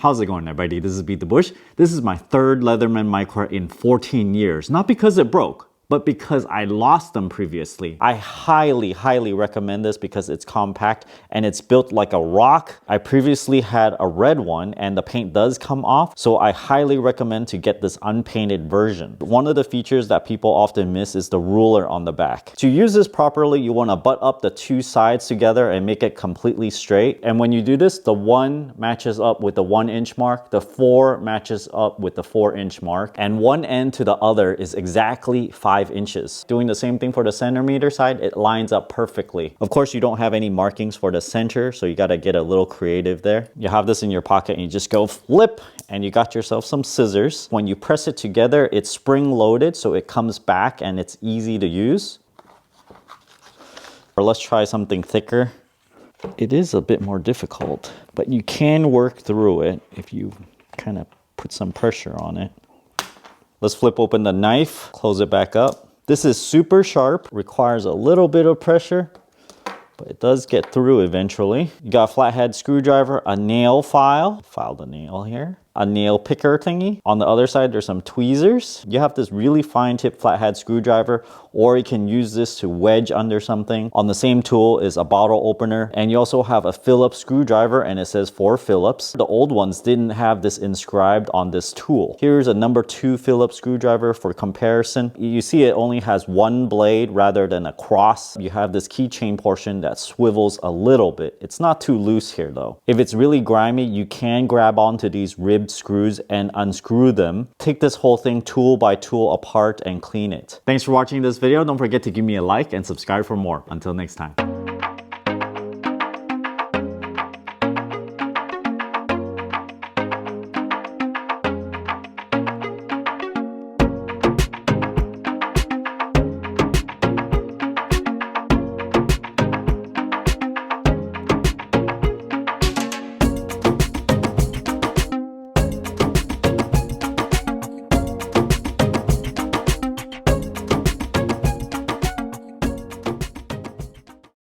How's it going, everybody? This is BeatTheBush. This is my third Leatherman Micra in 14 years. Not because it broke, but because I lost them previously. I highly recommend this because it's compact and it's built like a rock. I previously had a red one and the paint does come off, so I highly recommend to get this unpainted version. One of the features that people often miss is the ruler on the back. To use this properly, you want to butt up the two sides together and make it completely straight. And when you do this, the 1 matches up with the 1-inch mark, the 4 matches up with the 4-inch mark, and one end to the other is exactly 5 inches. Doing the same thing for the centimeter side, it lines up perfectly. Of course, you don't have any markings for the center, so you got to get a little creative there. You have this in your pocket and you just go flip and you got yourself some scissors. When you press it together, it's spring loaded, so it comes back and it's easy to use. Or let's try something thicker. It is a bit more difficult, but you can work through it if you kind of put some pressure on it. Let's flip open the knife, close it back up. This is super sharp, requires a little bit of pressure, but it does get through eventually. You got a flathead screwdriver, a nail file the nail here, a nail picker thingy. On the other side, there's some tweezers. You have this really fine tip flathead screwdriver, or you can use this to wedge under something. On the same tool is a bottle opener, and you also have a Phillips screwdriver, and it says for Phillips. The old ones didn't have this inscribed on this tool. Here's a number 2 Phillips screwdriver for comparison. You see it only has 1 blade rather than a cross. You have this keychain portion that swivels a little bit. It's not too loose here though. If it's really grimy, you can grab onto these ribbed screws and unscrew them. Take this whole thing tool by tool apart and clean it. Thanks for watching this video. Don't forget to give me a like and subscribe for more. Until next time.